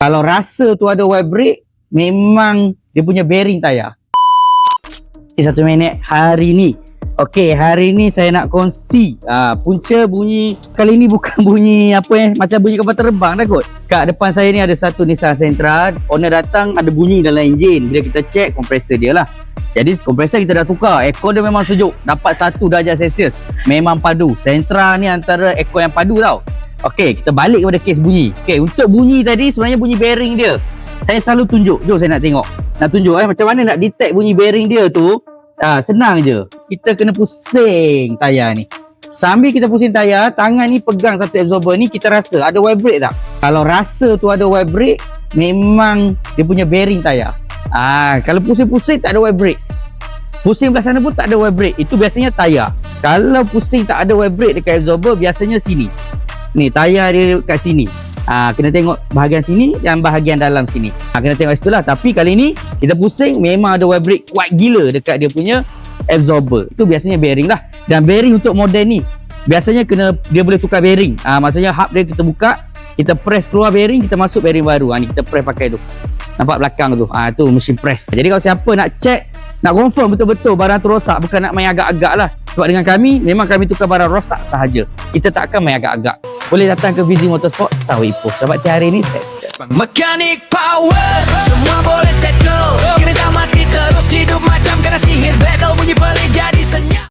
Kalau rasa tu ada vibrate, memang dia punya bearing tayar. Okay, 1 minit hari ni. Okey, hari ni saya nak kongsi punca bunyi. Kali ni bukan bunyi macam bunyi kapal terbang dah kot. Kat depan saya ni ada satu Nissan Sentra. Owner datang ada bunyi dalam enjin. Bila kita check kompresor dia lah. Jadi kompresor kita dah tukar. Aircon dia memang sejuk. Dapat 1 darjah Celsius. Memang padu. Sentra ni antara aircon yang padu tau. Okey, kita balik kepada kes bunyi. Okey, untuk bunyi tadi sebenarnya bunyi bearing dia. Saya selalu tunjuk. Jom saya nak tengok. Nak tunjuk macam mana nak detect bunyi bearing dia tu. Senang je. Kita kena pusing tayar ni. Sambil kita pusing tayar, tangan ni pegang satu absorber ni, kita rasa ada vibrate tak? Kalau rasa tu ada vibrate, memang dia punya bearing tayar. Kalau pusing-pusing tak ada vibrate. Pusing belah sana pun tak ada vibrate. Itu biasanya tayar. Kalau pusing tak ada vibrate dekat absorber, biasanya sini. Ni tayar dia kat sini. Kena tengok bahagian sini dan bahagian dalam sini. Kena tengok situ lah. Tapi kali ni kita pusing memang ada vibrate kuat gila dekat dia punya absorber. Itu biasanya bearing lah. Dan bearing untuk model ni biasanya dia boleh tukar bearing. Maksudnya hub dia kita buka, kita press keluar bearing, kita masuk bearing baru. Ni kita press pakai tu. Nampak belakang tu. Tu mesin press. Jadi kalau siapa nak check, nak confirm betul-betul barang tu rosak, bukan nak main agak-agak lah. Sebab dengan kami, memang kami tukar barang rosak sahaja. Kita tak akan main agak-agak. Boleh datang ke Vizi Motorsport, Sarawak Ipoh. Sahabat hari ni, Mechanic power, semua boleh settle. Kena tak mati terus hidup macam kena sihir battle. Bunyi pelik jadi senyap.